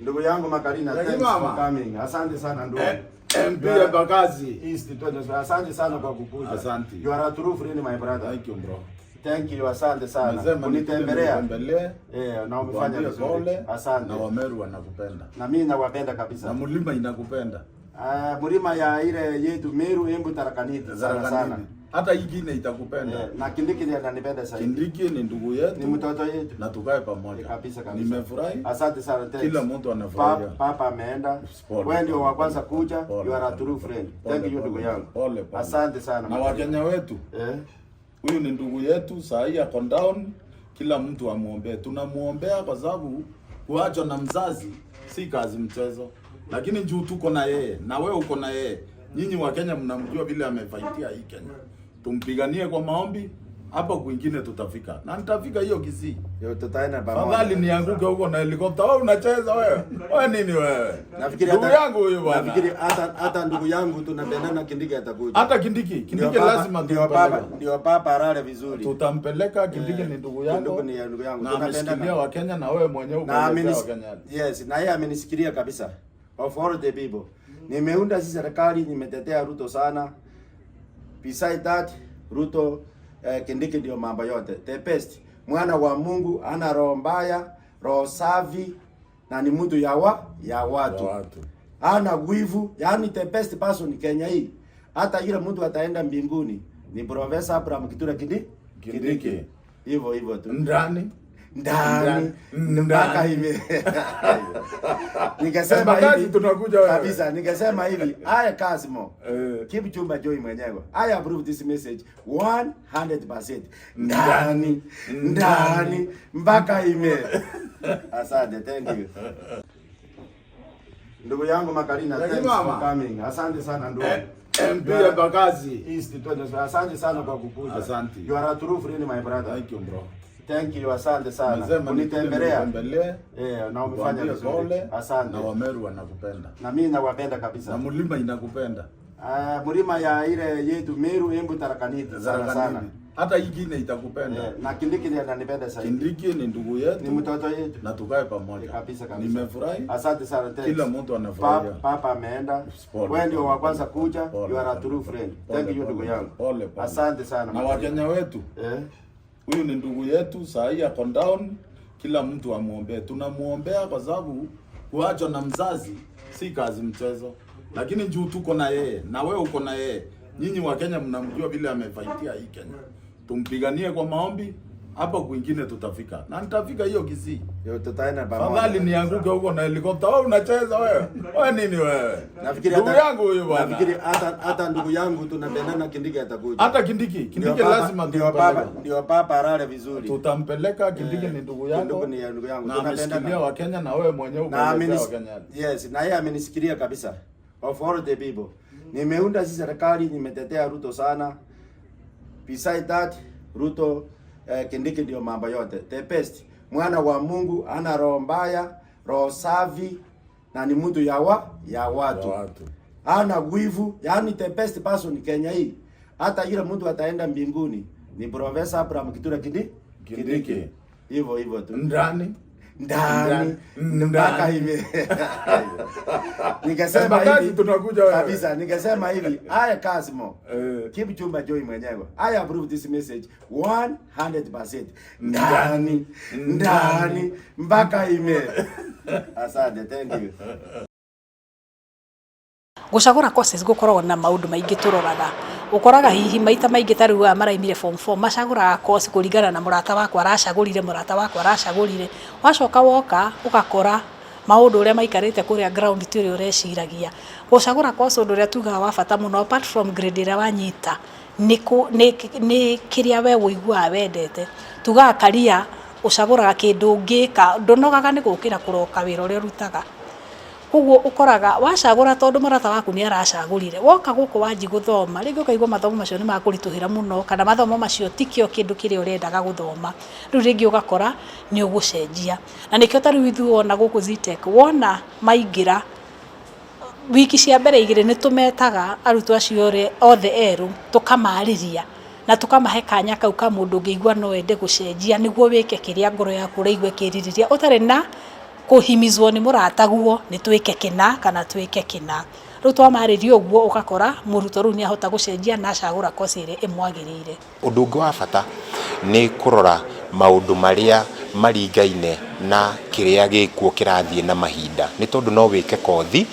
Ndugu yangu Makarina, thanks for coming. Asante sana ndugu. MP ya Bagazi. East 20. Asante sana kwa kukuja. Asante. You are a true friend my brother. Thank you bro. Thank you, asante sana. Kunitembelea. Na umefanya vizuri. Asante. Na Wameru wanakupenda. Na mimi nawapenda kabisa. Na Mulima inakupenda. Mulima ya ile yetu Meru Embu Tarakaniti sana. Hata ingine itakupenda. Na Kindiki ndiye ananipenda sana. Kindiki ni ndugu yetu. Ni mtoto yetu. Na tukae pamoja. Kabisa. Nimefurahi. Asante sana tena. Kila mtu anafurahia. Papa ameenda. Wewe ndio wa kwanza kuja. You are a true friend. Thank you ndugu yangu. Asante sana. Na Wakenya wetu. Huyu ni ndugu yetu, saa hii ako down, kila mtu amuombee. Tunamuombea kwa sababu kuachwa na mzazi si kazi mchezo. Lakini juu tuko na yeye, na wewe uko na yeye. Nyinyi wa Kenya mnamjua vile amefaitia hii Kenya. Tumpiganie kwa maombi, hapa kwingine tutafika. Na nitafika hiyo Kisii. Tutaenda pamoja. Fadhali nianguke huko na helikopta. Wewe unacheza wewe. Wewe nini wewe? Nafikiri ndugu yangu huyu bwana. Nafikiri hata ndugu yangu tunapendana Kindiki atakuja. Hata Kindiki lazima ndio papa arale vizuri. Tutampeleka Kindiki ni ndugu yangu. Ndugu yangu. Tunapendana wa Kenya na wewe mwenyewe uko wa Kenya. Yes, na yeye amenisikilia kabisa. Of all the people. Nimeunda sisi serikali, nimetetea Ruto sana. Beside that, Ruto Kindiki ndio mambo yote. The best. Mwana wa Mungu, ana roho mbaya, roho safi, na ni mtu ya watu. Ana wivu, yani the best person Kenya hii. Hata ile mtu ataenda mbinguni ni Professor Abraham Kithure Kindiki. Hivyo tu. Ndani mpaka hivi. Nikasema hivi tunakuja wewe. Kabisa, nikasema hivi, haya Kasimo. Keep chumba Joy mwenyewe. I approve this message 100%. Ndani mpaka hivi. Asante, thank you. Ndugu yangu Makarina, thanks for coming. Asante sana ndugu. MP ya Bagazi. East 20. Asante sana kwa kukuja. Asante. You are a true friend my brother. Thank you bro. Thank you, asante sana. Kunitembelea. Na umefanya vizuri. Asante. Na Wameru wanakupenda. Na mimi nawapenda kabisa. Na Mulima inakupenda. Mulima ya ile yetu Meru Embu Tarakaniti sana. Hata ingine itakupenda. Na Kindiki ndiye ananipenda sana. Kindiki ni ndugu yetu. Ni mtoto yetu. Na tukae pamoja. Kabisa. Nimefurahi. Asante sana tena. Kila mtu anafurahia. Papa ameenda. Wewe ndio wa kwanza kuja. You are a true friend. Thank you ndugu yangu. Asante sana. Na Wakenya wetu. Huyu ni ndugu yetu, saa hii ako down, kila mtu amuombee. Tunamuombea kwa sababu kuachwa na mzazi si kazi mchezo. Lakini juu tuko na yeye, na wewe uko na yeye. Nyinyi wa Kenya mnamjua vile amefaitia hii Kenya. Tumpiganie kwa maombi, hapa kwingine tutafika. Na nitafika hiyo Kisii. Tutaenda pamoja. Fadhali nianguke huko na helikopta. Wewe unacheza wewe. Wewe nini wewe? Nafikiri ndugu yangu huyu bwana. Nafikiri hata ndugu yangu tunapendana Kindiki atakuja. Hata Kindiki lazima ndio papa arale vizuri. Tutampeleka Kindiki ni ndugu yangu. Ndugu yangu. Tunapendana wa Kenya na wewe mwenyewe uko wa Kenya. Yes, na yeye amenisikilia kabisa. Of all the people. Nimeunda sisi serikali, nimetetea Ruto sana. Beside that, Ruto Kindiki ndio mambo yote. The best. Mwana wa Mungu, ana roho mbaya, roho safi, na ni mtu ya watu. Ana wivu, yani the best person Kenya hii. Hata ile mtu ataenda mbinguni ni Professor Abraham Kithure Kindiki. Hivyo tu. Ndani mpaka hivi. Nikasema hivi tunakuja wewe. Kabisa, nikasema hivi, haya Kasimo. Keep chumba Joy mwenyewe. I approve this message 100%. Ndani mpaka hivi. Asante, thank you. Gucagura courses gukoragwo na maundu maingi turoraga. Ukoraga hihi maita maingi tariu wa maraimire form 4 macagura course kuringana na murata wakwa aracagurire wacoka woka ukakora maundu uria maikarite kuria ground tiri ureciragia gucagura course undu uria tugaga wa bata muno apart from grade ira wanyita ni kiria we uigua wendete tugaga karia ucaguraga kindu ngika ndonogaga ni gukira kuroka wira uria rutaga koguo ukoraga wacagura tondu marata waku ni aracagurire woka guku wanji guthoma ringi ukaigwa mathomo macio ni makurituhira muno kana mathomo macio tikio kindu kiri urendaga guthoma riu ringi ugakora ni ugucenjia na nikio tari withu wona guku Zitek wona maingira wiki cia mbere igire ni tumetaga arutwo acio othe eru tukamariria na tukamahe kanya kau ka mundu ngeigwa no wende gucenjia niguo wike kiria ngoro yaku reigwe kiririria utari na kuhimizwo ni murataguo ni twike kina kana twike kina riu twamaririo guo ukakora muruto ru ni ahota gucenjia na acagura kosi ire imwagirire. Undu ungi wa bata ni kurora maundu maria maringaine na kiria gikuo kirathie na mahinda, ni tondu no wike kothi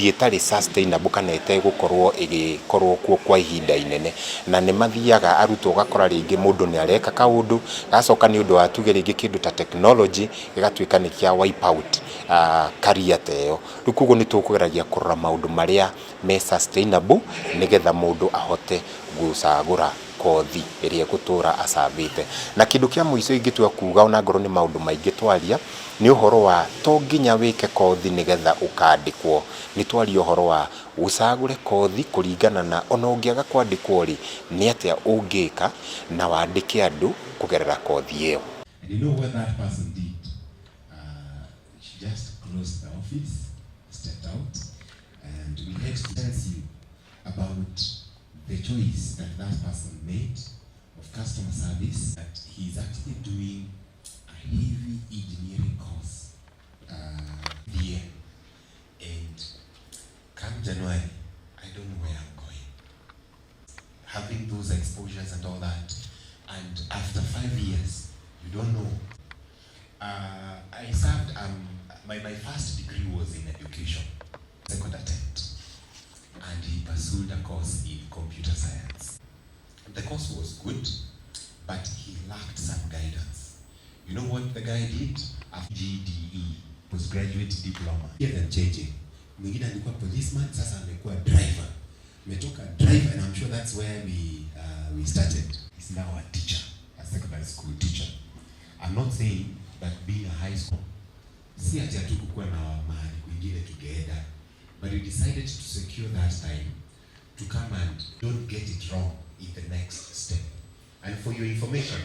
itari sustainable kana gukorwo igikorwo kuo kwa ihinda inene, na ni mathiaga arutwo gakora ringi mundu ni areka kaundu gacoka ni undu wa tuge ringi kindu ta technology gigatuika ni kia wipe out career teo. Riu kuguo ni tukugeragia kurora maundu maria me sustainable nigetha mundu ahote gucagura kothi iria gutura acabite. Na kindu kia muico ingitua kuga ona ngoro ni maundu maingi twaria ni uhoro wa to nginya wike kothi nigetha ukandikwo, ni twari uhoro wa ucagure kothi kuringana na ona ungiaga kwandikwo ri ni atia ungika na wandike andu kugerera kothi iyo. And you know what that person did? She just closed the office, stepped out, and we had to tell you about the choice that that person made of customer service, that he's actually doing a heavy engineering course here. And come January, I don't know where I'm going. Having those exposures and all that, and after 5 years, you don't know. I served, my first degree was in education, second attempt. And he pursued a course in computer science. The course was good, but he lacked some guidance. You know what the guy did? After GDE, postgraduate diploma. Here than changing. Mwingine alikuwa policeman, sasa amekuwa driver. Metoka driver, and I'm sure that's where we started. He's now a teacher, a secondary school teacher. I'm not saying that being a high school, si ati hatukukuwa na mahali kwingine together. But we decided to secure that time to come and don't get it wrong in the next step. And for your information,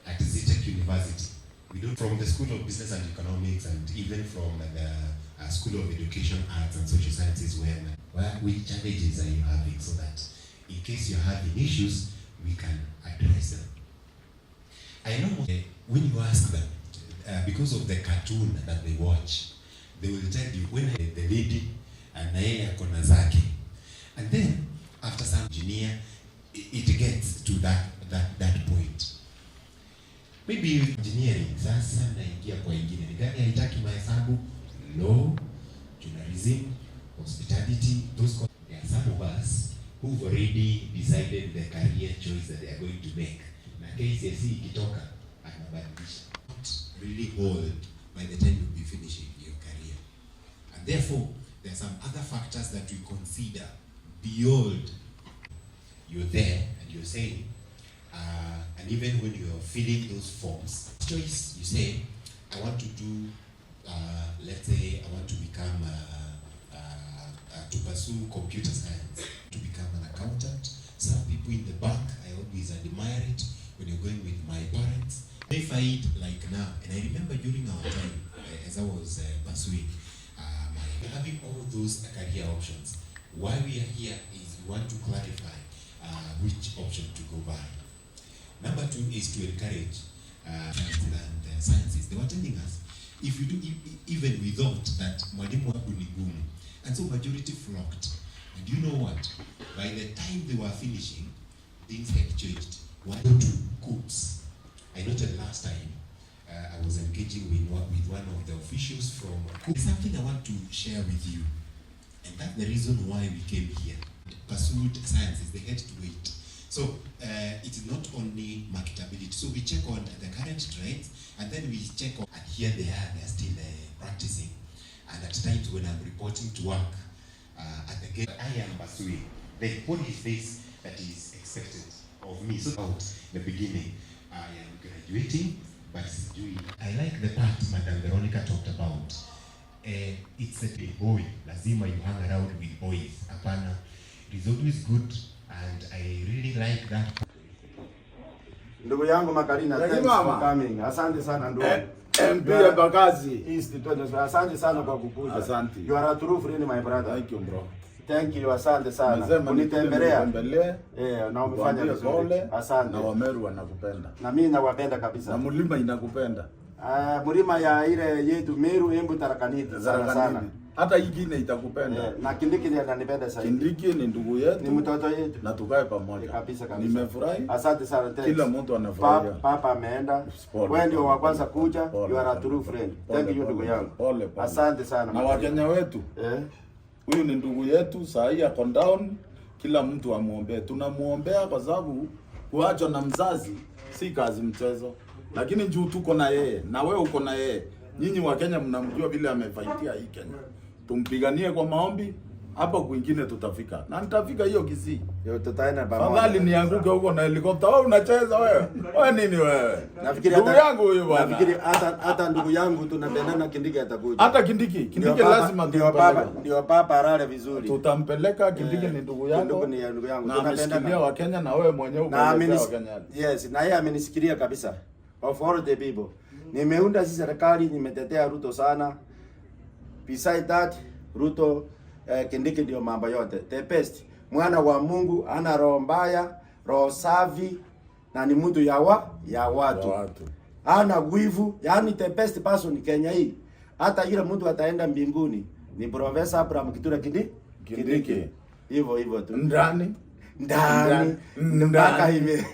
at Zetech University, we do from the School of Business and Economics, and even from the School of Education, Arts and Social Sciences, which challenges are you having, so that in case you're having issues, we can address them. I know when you ask them, because of the cartoon that they watch, they will tell you when the lady and naye akona zake, and then after some engineer it gets to that point. Maybe engineering sasa naingia kwa ingine, ni gani haitaki mahesabu, law, journalism, hospitality, those. There are some of us who've already decided the career choice that they are going to make, na KCSE ikitoka anabadilisha. Not really old by the time you'll be finishing your career, and therefore there are some other factors that we consider beyond. You're there and you're saying, and even when you're filling those forms, choice, you say, I want to do, let's say, I want to become, to pursue computer science, to become an accountant. Some people in the bank, I always admire it when you're going with my parents. They find like now, and I remember during our time, as I was pursuing, having all those career options. Why we are here is we want to clarify which option to go by. Number 2 is to encourage and sciences. They were telling us, if you do even without that, mwalimu wako ni gumu, and so majority flocked. And you know what? By the time they were finishing, things had changed. One or two cooks. I noted last time I was engaging with one of the officials from Cook. Something I want to share with you, and that's the reason why we came here. Pursued sciences, they had to wait. So it is not only marketability. So we check on the current trends, and then we check on, and here they are still practicing. And at times when I'm reporting to work at the gate, I am pursuing. Then what is this that is expected of me? So out in the beginning, I am graduating, but I like the part Madam Veronica talked about. It's a boy, lazima you hang around with boys. Apana, it is always good, and I really like that. Ndugu yangu Makarina, thanks for coming. Asante sana ndugu. MP ya Bakazi. Asante sana kwa kukuja. Asante. You are a true friend, my brother. Thank you, bro. Thank you, asante sana. Kunitembelea. Na umefanya vizuri. Asante. Na Wameru wanakupenda. Na mimi nawapenda kabisa. Na Mulima inakupenda. Mlima ya ile yetu Meru, Embu, Tharaka Nithi sana. Hata hii ingine itakupenda. Na Kindiki ndiye ananipenda sana. Kindiki ni ndugu yetu. Ni mtoto yetu. Na tukae pamoja. Kabisa. Nimefurahi. Asante sana thanks. Kila mtu anafurahia. Papa ameenda. Wewe ndio wa kwanza kuja. You are a true friend. Thank you ndugu yangu. Asante sana. Na Wakenya wetu. Huyu ni ndugu yetu, saa hii ako down, kila mtu amuombee. Tunamuombea kwa sababu kuachwa na mzazi si kazi mchezo. Lakini juu tuko na yeye, na wewe uko na yeye. Nyinyi wa Kenya mnamjua vile amefaitia hii Kenya. Tumpiganie kwa maombi, hapo kwingine tutafika. Na nitafika hiyo Kisii. Tutaenda pamoja. Fadhali nianguke huko na helikopta. Wewe unacheza wewe. Wewe nini wewe? Nafikiri ndugu yangu huyo bwana. Nafikiri hata ndugu yangu tunapendana, Kindiki atakuja. Hata Kindiki lazima ndio papa arale vizuri. Tutampeleka. Kindiki ni ndugu yangu. Ndugu ni ndugu yangu. Tunapendana wa Kenya na wewe mwenyewe umeelezea wa Kenya. Yes, na yeye amenisikilia kabisa. Of all the people. Nimeunda sisi serikali, nimetetea Ruto sana. Beside that, Ruto Kindiki ndio mambo yote. The best. Mwana wa Mungu, ana roho mbaya, roho safi, na ni mtu ya watu. Ana wivu, yani the best person Kenya hii. Hata yule mtu ataenda mbinguni ni Professor Abraham Kithure Kindiki. Hivyo tu. Ndani mpaka hivi.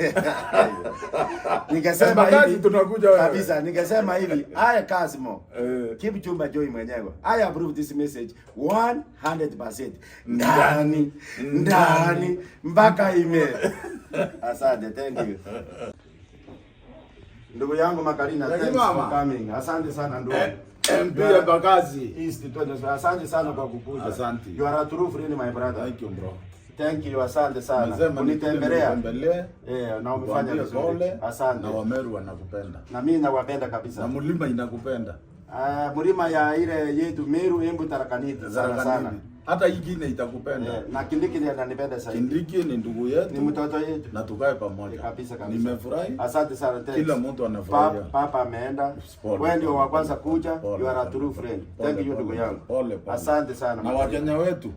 Nikasema hivi tunakuja wewe. Kabisa, nikasema hivi, aya Kasimo. Kipchumba Joy mwenyewe. I approve this message 100%. Ndani mpaka hivi. Asante, thank you. Ndugu yangu Makarina, thanks for coming. Asante sana ndugu. MP ya Bagazi. Asante sana kwa kukuja. Asante. You are a true friend my brother. Thank you bro. Thank you, asante sana. Kunitembelea. Na umefanya vizuri. Asante. Na Wameru wanakupenda. Na mimi nawapenda kabisa. Na Mlima inakupenda. Mlima ya ile yetu Meru, Embu, Tharaka Nithi sana. Hata hii ingine itakupenda. Na Kindiki ndiye ananipenda sana. Kindiki ni ndugu yetu. Ni mtoto yetu. Na tukae pamoja. Kabisa. Nimefurahi. Asante sana thanks. Kila mtu anafurahia. Papa ameenda. Wewe ndio wa kwanza kuja. You are a true friend. Thank you ndugu yangu. Asante sana. Na Wakenya wetu.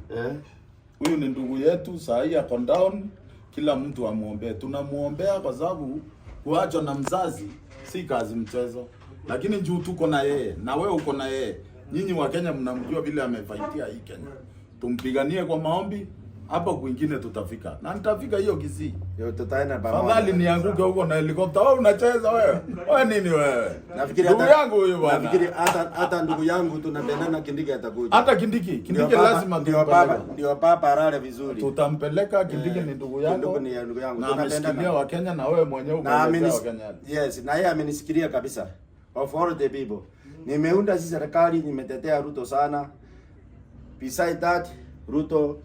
Huyu ni ndugu yetu, saa hii ako down, kila mtu amuombee. Tunamuombea kwa sababu kuachwa na mzazi si kazi mchezo. Lakini juu tuko na yeye, na wewe uko na yeye. Nyinyi wa Kenya mnamjua vile amefaitia hii Kenya. Tumpiganie kwa maombi, hapo kwingine tutafika. Na nitafika hiyo Kisii. Tutaenda pamoja. Fadhali nianguke huko na helikopta. Wewe unacheza wewe. Wewe nini wewe? Nafikiri ndugu yangu huyo bwana. Nafikiri hata ndugu yangu tunapendana, Kindiki atakuja. Hata Kindiki lazima ndio papa arale vizuri. Tutampeleka. Kindiki ni ndugu yangu. Ndugu ni ndugu yangu. Tunapendana wa Kenya na wewe mwenyewe umeelezea wa Kenya. Yes, na yeye amenisikilia kabisa. Of all the people. Nimeunda sisi serikali, nimetetea Ruto sana. Beside that, Ruto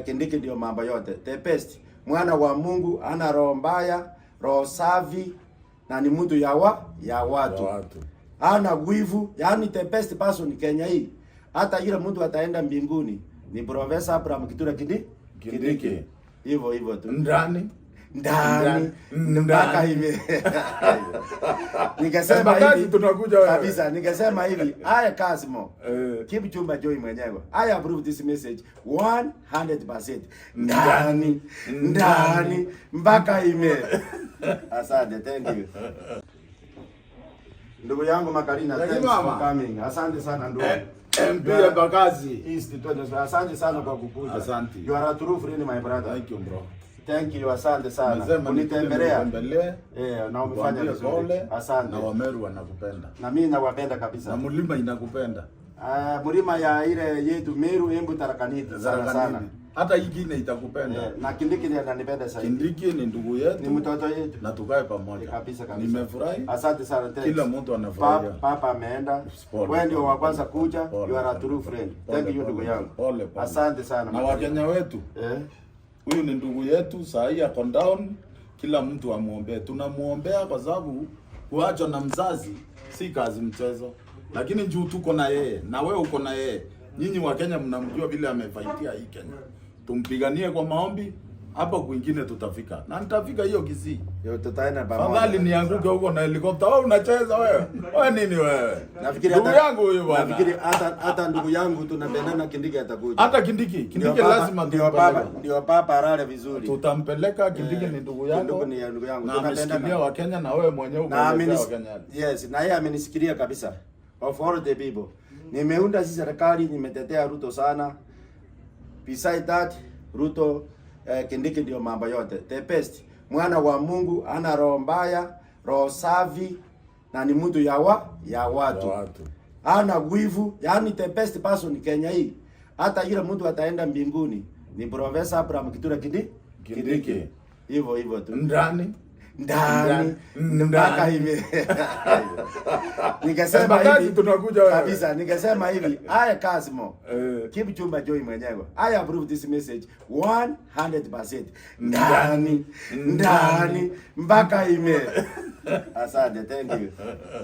Kindiki ndio mambo yote. The best. Mwana wa Mungu, ana roho mbaya, roho safi, na ni mtu ya watu. Ana wivu, yani the best person Kenya hii. Hata yule mtu ataenda mbinguni ni Professor Abraham Kithure Kindiki. Hivyo tu. Ndani mpaka hivi. Nikasema hivi tunakuja wewe. Kabisa, nikasema hivi, aya Kasimo. Kipchumba Joy mwenyewe. I approve this message 100%. Ndani mpaka hivi. Asante, thank you. Ndugu yangu Makarina, thanks for coming. Asante sana ndugu. MP ya Bagazi. Asante sana kwa kukuja. Asante. You are a true friend my brother. Thank you bro. Thank you, asante sana. Kunitembelea. Na umefanya vizuri. Asante. Na Wameru wanakupenda. Na mimi nawapenda kabisa. Na Mlima inakupenda. Mlima ya ile yetu Meru, Embu, Tharaka Nithi sana. Hata hii ingine itakupenda. Na Kindiki ndiye ananipenda sana. Kindiki ni ndugu yetu. Ni mtoto yetu. Na tukae pamoja. Kabisa. Nimefurahi. Asante sana thanks. Kila mtu anafurahia. Papa ameenda. Wewe ndio wa kwanza kuja. You are a true friend. Thank you ndugu yangu. Asante sana. Na Wakenya wetu. Huyu ni ndugu yetu, saa hii ako down, kila mtu amuombee. Tunamuombea kwa sababu kuachwa na mzazi si kazi mchezo. Lakini juu tuko na yeye, na wewe uko na yeye. Nyinyi wa Kenya mnamjua vile amefaitia hii Kenya. Tumpiganie kwa maombi, hapo kwingine tutafika. Na nitafika hiyo Kisii. Yo, tutaenda pamoja. Fadhali nianguke huko na helikopta. Wewe unacheza wewe. Wewe nini wewe? Nafikiri ndugu hata yangu huyo bwana. Nafikiri hata ndugu yangu tunapendana, Kindiki atakuja. Hata Kindiki lazima ndio baba alale vizuri. Tutampeleka. Kindiki ni ndugu yangu. Ni ndugu yangu. Na amesikilia wa Kenya na wewe mwenyewe umeelezea wa Kenya. Yes, na yeye amenisikilia kabisa. Of all the people. Nimeunda sisi serikali, nimetetea Ruto sana. Beside that, Ruto Kindiki ndio mambo yote. The best. Mwana wa Mungu, ana roho mbaya, roho safi, na ni mtu ya watu. Ana wivu, yani the best person Kenya hii. Hata yule mtu ataenda mbinguni ni Professor Abraham Kithure Kindiki. Hivyo tu. Ndani mpaka hivi. Nikasema hivi tunakuja wewe. Kabisa, nikasema hivi, I Kasmo. Keep chumba joy mwenyewe. I approve this message 100%. Ndani mpaka hivi. Asante, thank you.